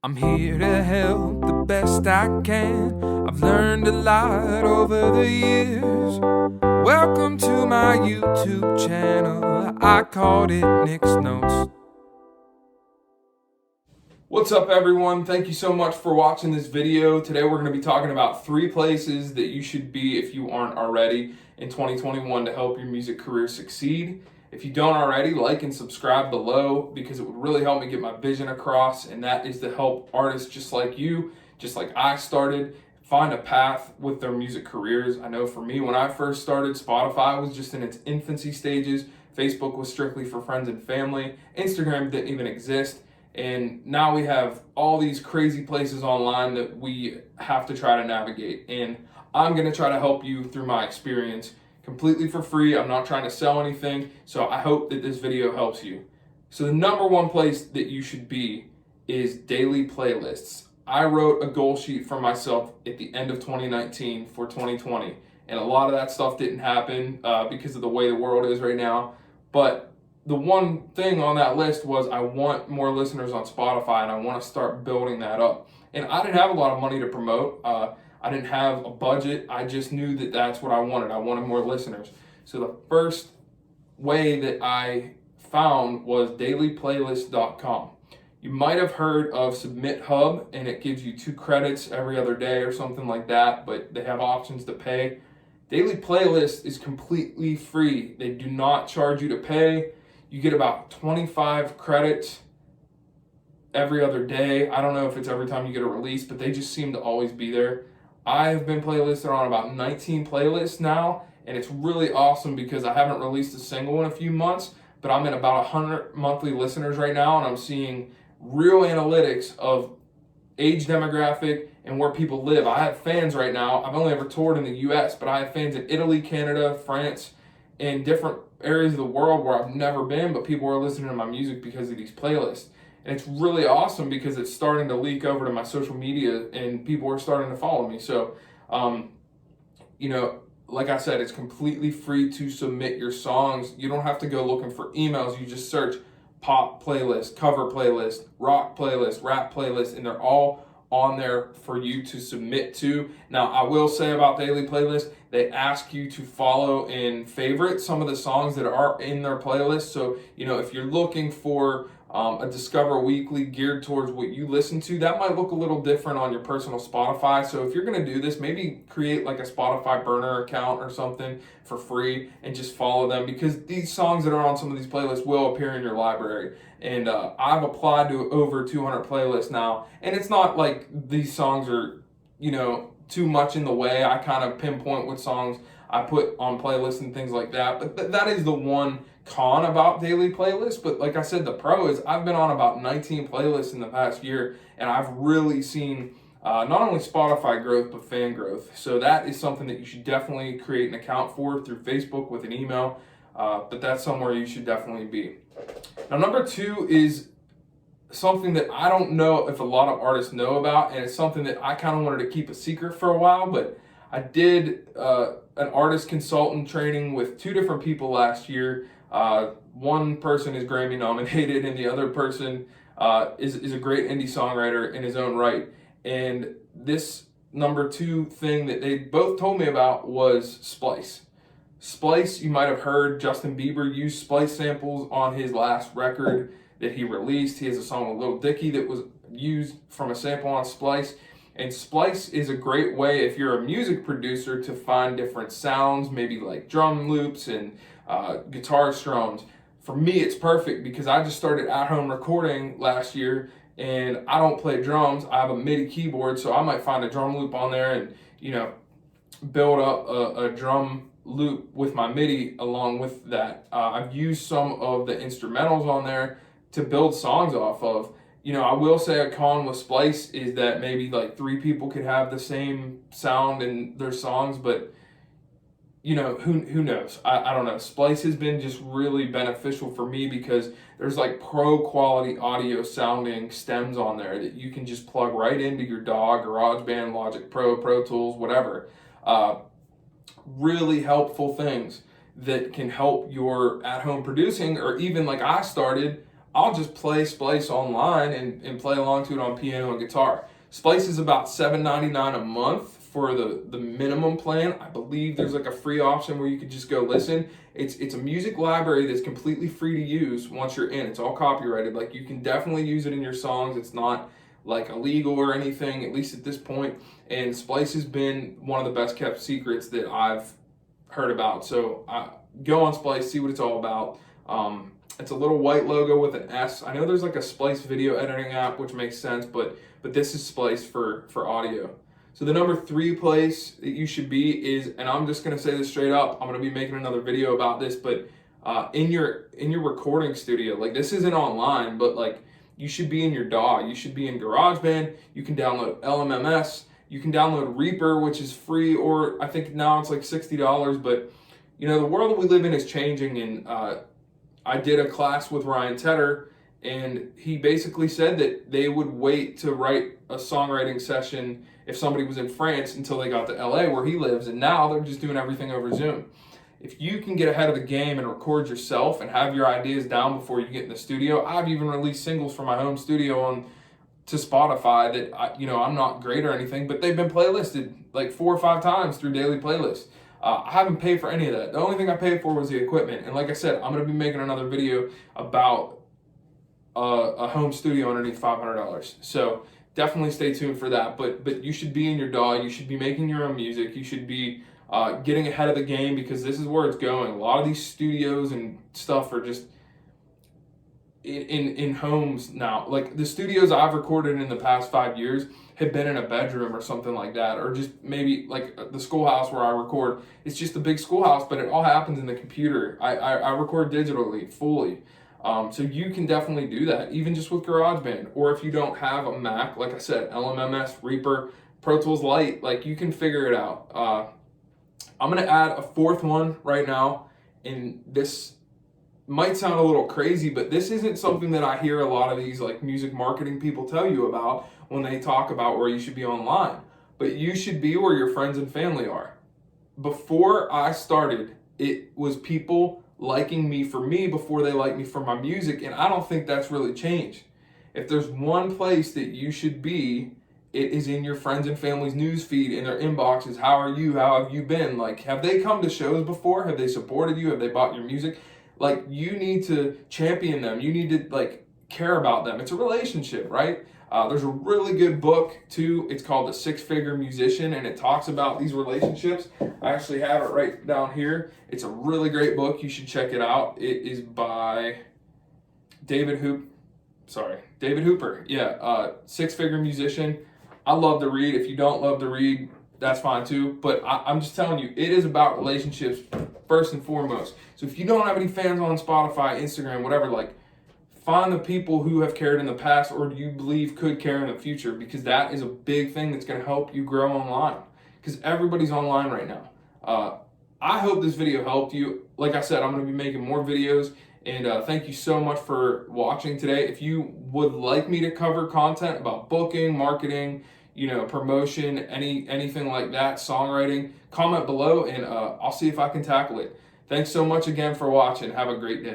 I'm here to help the best I can. I've learned a lot over the years. Welcome to my YouTube channel. I called it Nick's Notes. What's up, everyone? Thank you so much for watching this video. Today we're going to be talking about 3 places that you should be if you aren't already in 2021 to help your music career succeed. If you don't already, like and subscribe below because it would really help me get my vision across, and that is to help artists just like you, just like I started, find a path with their music careers. I know for me, when I first started, Spotify was just in its infancy stages. Facebook was strictly for friends and family. Instagram didn't even exist. And now we have all these crazy places online that we have to try to navigate. And I'm going to try to help you through my experience completely for free. I'm not trying to sell anything. So I hope that this video helps you. So the number one place that you should be is daily playlists. I wrote a goal sheet for myself at the end of 2019 for 2020. And a lot of that stuff didn't happen because of the way the world is right now. But the one thing on that list was I want more listeners on Spotify and I want to start building that up. And I didn't have a lot of money to promote. I didn't have a budget. I just knew that that's what I wanted. I wanted more listeners. So the first way that I found was dailyplaylist.com. You might have heard of Submit Hub, and it gives you 2 credits every other day or something like that, but they have options to pay. Daily Playlist is completely free. They do not charge you to pay. You get about 25 credits every other day. I don't know if it's every time you get a release, but they just seem to always be there. I have been playlisted on about 19 playlists now, and it's really awesome because I haven't released a single in a few months, but I'm at about 100 monthly listeners right now, and I'm seeing real analytics of age demographic and where people live. I have fans right now. I've only ever toured in the US, but I have fans in Italy, Canada, France, and different areas of the world where I've never been, but people are listening to my music because of these playlists. And it's really awesome because it's starting to leak over to my social media and people are starting to follow me. So, like I said, it's completely free to submit your songs. You don't have to go looking for emails. You just search pop playlist, cover playlist, rock playlist, rap playlist, and they're all on there for you to submit to. Now, I will say about daily playlists, they ask you to follow and favorite some of the songs that are in their playlist. So, if you're looking for a Discover Weekly geared towards what you listen to, that might look a little different on your personal Spotify. So if you're going to do this, maybe create like a Spotify burner account or something for free and just follow them, because these songs that are on some of these playlists will appear in your library. And I've applied to over 200 playlists now, and it's not like these songs are, too much in the way. I kind of pinpoint what songs I put on playlists and things like that. But that is the one con about daily playlists. But like I said, the pro is I've been on about 19 playlists in the past year, and I've really seen not only Spotify growth, but fan growth. So that is something that you should definitely create an account for through Facebook with an email. But that's somewhere you should definitely be. Now, number 2 is something that I don't know if a lot of artists know about, and it's something that I kind of wanted to keep a secret for a while, but I did an artist consultant training with 2 different people last year. One person is Grammy nominated, and the other person is a great indie songwriter in his own right. And this number 2 thing that they both told me about was Splice. Splice, you might have heard Justin Bieber use Splice samples on his last record that he released. He has a song with Lil Dicky that was used from a sample on Splice. And Splice is a great way, if you're a music producer, to find different sounds, maybe like drum loops and guitar strums. For me, it's perfect because I just started at-home recording last year, and I don't play drums. I have a MIDI keyboard, so I might find a drum loop on there and, build up a drum loop with my MIDI along with that. I've used some of the instrumentals on there to build songs off of. I will say a con with Splice is that maybe like 3 people could have the same sound in their songs, but who knows? I don't know. Splice has been just really beneficial for me because there's like pro quality audio sounding stems on there that you can just plug right into your DAW, GarageBand, Logic Pro, Pro Tools, whatever. Really helpful things that can help your at-home producing, or even like I started, I'll just play Splice online and play along to it on piano and guitar. Splice is about $7.99 a month for the minimum plan. I believe there's like a free option where you could just go listen. It's a music library that's completely free to use once you're in. It's all copyrighted. Like, you can definitely use it in your songs. It's not like illegal or anything, at least at this point. And Splice has been one of the best kept secrets that I've heard about. So go on Splice, see what it's all about. It's a little white logo with an S. I know there's like a Splice video editing app, which makes sense, but this is Splice for audio. So the number 3 place that you should be is, and I'm just gonna say this straight up, I'm gonna be making another video about this, but in your recording studio, like, this isn't online, but like, you should be in your DAW. You should be in GarageBand. You can download LMMS. You can download Reaper, which is free, or I think now it's like $60. But you know, the world that we live in is changing, and I did a class with Ryan Tedder, and he basically said that they would wait to write a songwriting session if somebody was in France until they got to LA where he lives, and now they're just doing everything over Zoom. If you can get ahead of the game and record yourself and have your ideas down before you get in the studio, I've even released singles from my home studio to Spotify that I'm not great or anything, but they've been playlisted like 4 or 5 times through daily playlists. I haven't paid for any of that. The only thing I paid for was the equipment. And like I said, I'm going to be making another video about a home studio underneath $500. So definitely stay tuned for that. But you should be in your DAW. You should be making your own music. You should be getting ahead of the game, because this is where it's going. A lot of these studios and stuff are just in homes now. Like, the studios I've recorded in the past 5 years have been in a bedroom or something like that, or just maybe like the schoolhouse where I record. It's just a big schoolhouse, but it all happens in the computer. I record digitally fully. So you can definitely do that, even just with GarageBand. Or if you don't have a Mac, like I said, LMMS, Reaper, Pro Tools Lite, like, you can figure it out. I'm going to add a 4th one right now, and this might sound a little crazy, but this isn't something that I hear a lot of these like music marketing people tell you about when they talk about where you should be online. But you should be where your friends and family are. Before I started, it was people liking me for me before they liked me for my music, and I don't think that's really changed. If there's one place that you should be, it is in your friends and family's news feed, in their inboxes. How are you? How have you been? Like, have they come to shows before? Have they supported you? Have they bought your music? Like, you need to champion them. You need to like care about them. It's a relationship, right? There's a really good book too. It's called The 6-Figure Musician, and it talks about these relationships. I actually have it right down here. It's a really great book. You should check it out. It is by David Hooper. Yeah, 6-Figure Musician. I love to read. If you don't love to read, that's fine too. But I'm just telling you, it is about relationships first and foremost. So if you don't have any fans on Spotify, Instagram, whatever, like, find the people who have cared in the past or you believe could care in the future, because that is a big thing that's going to help you grow online, because everybody's online right now. I hope this video helped you. Like I said, I'm going to be making more videos, and thank you so much for watching today. If you would like me to cover content about booking, marketing, promotion, anything like that, songwriting, comment below, and I'll see if I can tackle it. Thanks so much again for watching. Have a great day.